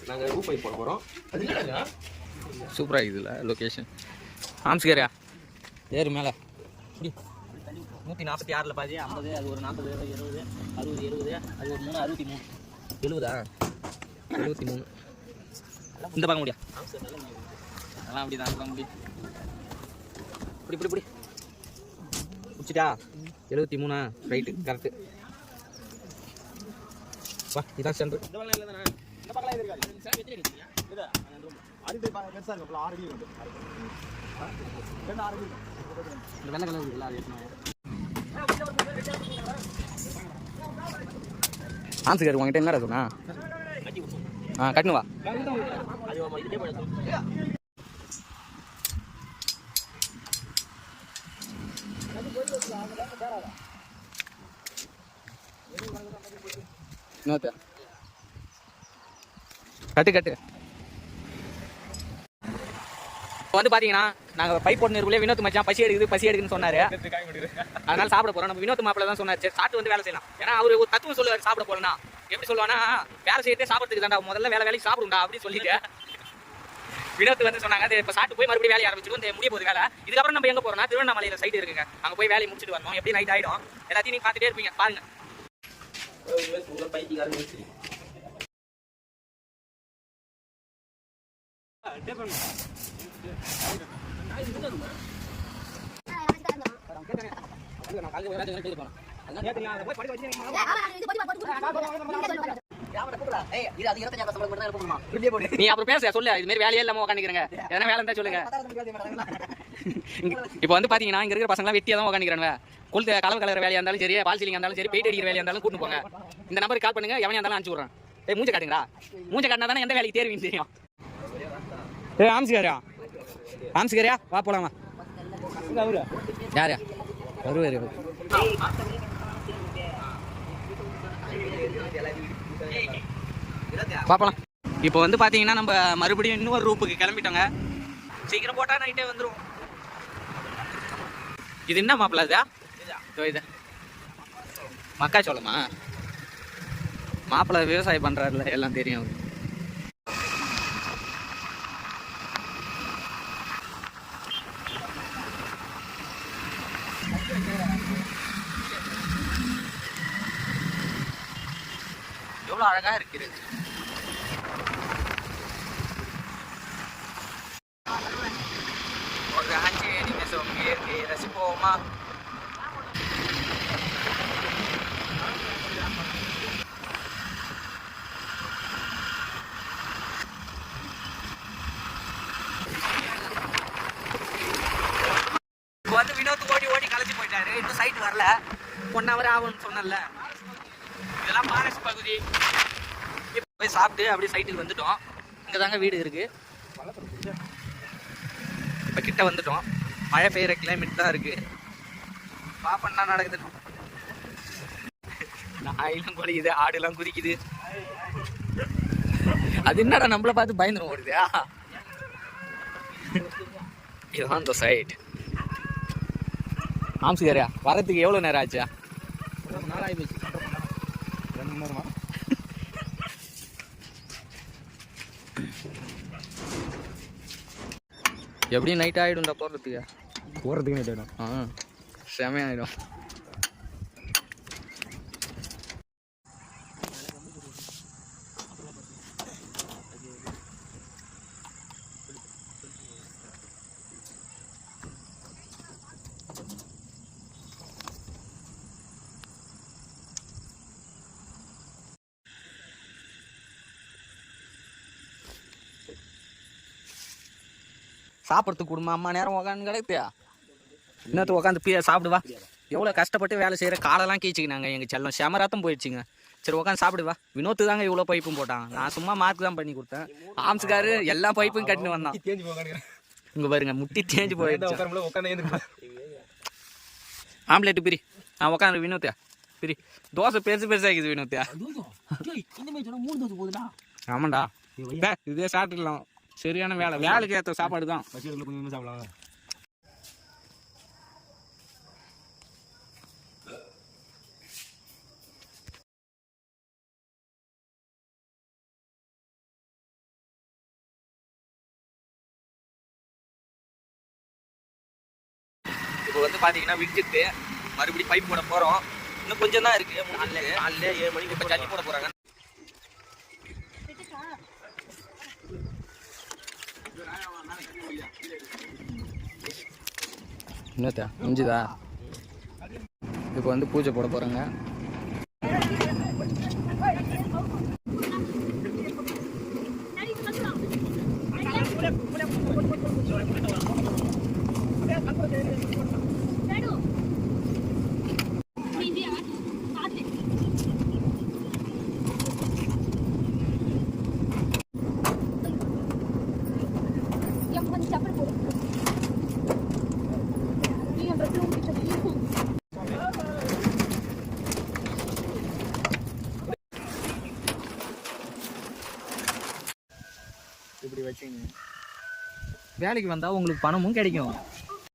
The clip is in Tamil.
நாங்கள் ரூப் போய் போட போகிறோம். சூப்பராக இருக்குதுல்ல லொக்கேஷன். ஆம்ஸ்கரியா ஏறு மேலே 146 பாதி 50, அது ஒரு 40, 20, 60, 70, அது ஒரு 3, 63, 70, 73. இந்த பார்க்க முடியா? அதெல்லாம் அப்படி தான் பார்க்க முடியும். இப்படி முடிச்சிட்டா 73 ரைட்டு கரெக்டு. வா இதான் சென்ட்ரு. இந்த பக்கம் இருக்காது. இந்த வெள்ளை கலர் இருக்குல்ல அது ஏற்றணும். ஆன்சர் உங்ககிட்ட என்னடா சொன்னா? கட்டுனுவா. கட்டு இப்போ வந்து பார்த்தீங்கன்னா நாங்கள் பைப் போட்டு இருக்குள்ளே வினோத் மச்சான் பசி எடுக்குன்னு சொன்னார். அதனால சாப்பிட போகிறோம். நம்ம வினோத் மாப்பிள்ள தான் சொன்னார், சரி சாப்பிட்டு வந்து வேலை செய்யலாம். ஏன்னா அவர் ஒரு தத்துவம் சொல்லுவார் சாப்பிட போகிறோன்னா. எப்படி சொல்லுவானா, வேலை செய்யறதே சாப்பிட்றதுக்கு தாண்டா, முதல்ல வேலைக்கு சாப்பிடுண்டா அப்படின்னு சொல்லிட்டு வினோத் வந்து சொன்னாங்க. அது இப்போ சாப்பிட்டு போய் மறுபடியும் வேலையை ஆரம்பிச்சிடும், முடிய போகுது வேலை. இதுக்கப்புறம் நம்ம எங்கே போகிறோம்னா திருவண்ணாமலையில் சைட் இருக்குங்க, அங்கே போய் வேலையை முடிச்சுட்டு வரணும். எப்படி நைட் ஆகிடும், எல்லாத்தையும் நீங்கள் பார்த்துட்டே இருப்பீங்க பாருங்க. நீ அப்புறம் பேச சொல்லு, இது மாதிரி வேலையே இல்லாம உட்காந்துக்கிறேங்க, எதனா வேலை இருந்தா சொல்லுங்க. இப்போ வந்து பாத்தீங்கன்னா இங்க இருக்கிற பசங்க வெட்டியா தான் உட்காந்துக்கிறாங்க. கொளுத்து கலவு கலர் வேலையா இருந்தாலும் சரி, பால் சீலிங் இருந்தாலும் சரி, பெயிண்ட் அடிக்கிற வேலையா இருந்தாலும் கூட்டு போங்க. இந்த நம்பருக்கு கால் பண்ணுங்க, எவனையா இருந்தாலும் அனுப்பிச்சு விடுறேன். மூஞ்ச காட்டுங்களா, மூஞ்ச காட்டினா தானே எந்த வேலைக்கு தேர்வின்னு தெரியும். ஆம்ஸ்கரியா வா போலாமா? யாரா வருவாரு பாப்பலாம். இப்போ வந்து பாத்தீங்கன்னா நம்ம மறுபடியும் இன்னொரு ரூப்புக்கு கிளம்பிட்டோங்க. சீக்கிரம் போட்டா நைட்டே வந்துடும். இது என்ன மாப்பிள்ள? இது மக்காச்சோளமா? மாப்பிள்ள விவசாயம் பண்றாருல, எல்லாம் தெரியும். எவ்வளவு அழகா இருக்குது. ரசிப்போமா? இப்போ வந்து வினோத் ஓடி கலைச்சு போயிட்டாரு. இன்னும் சைட் வரல, 1 hour ஆகும்னு சொன்னல. இதெல்லாம் ஃபாரஸ்ட் பகுதி. இப்போ போய் சாப்பிட்டு அப்படியே சைட்டுக்கு வந்துட்டோம். இங்கே தாங்க வீடு இருக்கு. இப்போ கிட்ட வந்துட்டோம். மழை பெய்கிற கிளைமேட் தான் இருக்கு. பாப்பா நடக்குது. நாயெல்லாம் குறைக்குது, ஆடுலாம் குதிக்குது. அது என்னடா நம்மளை பார்த்து பயந்துரும் ஓடுதா? இதுதான் இந்த சைட். ஆம்ஸ்கரியா வரதுக்கு எவ்வளோ நேரம் ஆச்சா? 2 மணி நேரமா? எப்படியும் நைட் ஆகிடும்டா போகிறதுக்கு நைட் ஆகிடும். செமையாகிடும். சாப்பிட்றதுக்கு கொடுமா, அம்மா நேரம் உக்காந்து கிடையாது. இன்னத்துக்கு உட்காந்து சாப்பிடுவா. எவ்வளோ கஷ்டப்பட்டு வேலை செய்கிற, காலெல்லாம் கீச்சிக்கினாங்க எங்கள் செல்லம். செமராத்தம் போயிடுச்சுங்க. சரி உட்காந்து சாப்பிடுவா. வினோத்து தாங்க இவ்வளோ பைப்பும் போட்டான், நான் சும்மா மார்க் தான் பண்ணி கொடுத்தேன். ஆம்ஸ்காரு எல்லா பைப்பும் கட்டின்னு வந்தான். இங்கே பாருங்க, முட்டி தேஞ்சு போயிடுச்சு. ஆம்லேட்டு பிரி, நான் உட்காந்து வினோத்தியா பிரி. தோசை பெருசாக இருக்குது வினோத்தியா. ஆமாண்டா, இதே சாப்பிட்டுக்கலாம். சரியான வேலைக்கு ஏற்ற சாப்பாடு தான். இப்போ வந்து பார்த்தீங்கன்னா விட்டுட்டு மறுபடியும் பைப் போட போகிறோம். இன்னும் கொஞ்சம் தான் இருக்குது. 7 மணிக்கு இப்போ தண்ணி போட போகிறாங்க. என்னத்தா முடிஞ்சுதா? இப்போ வந்து பூஜை போட போகிறாங்க. இப்படி வச்சுங்க. வேலைக்கு வந்தால் உங்களுக்கு பணமும் கிடைக்கும்,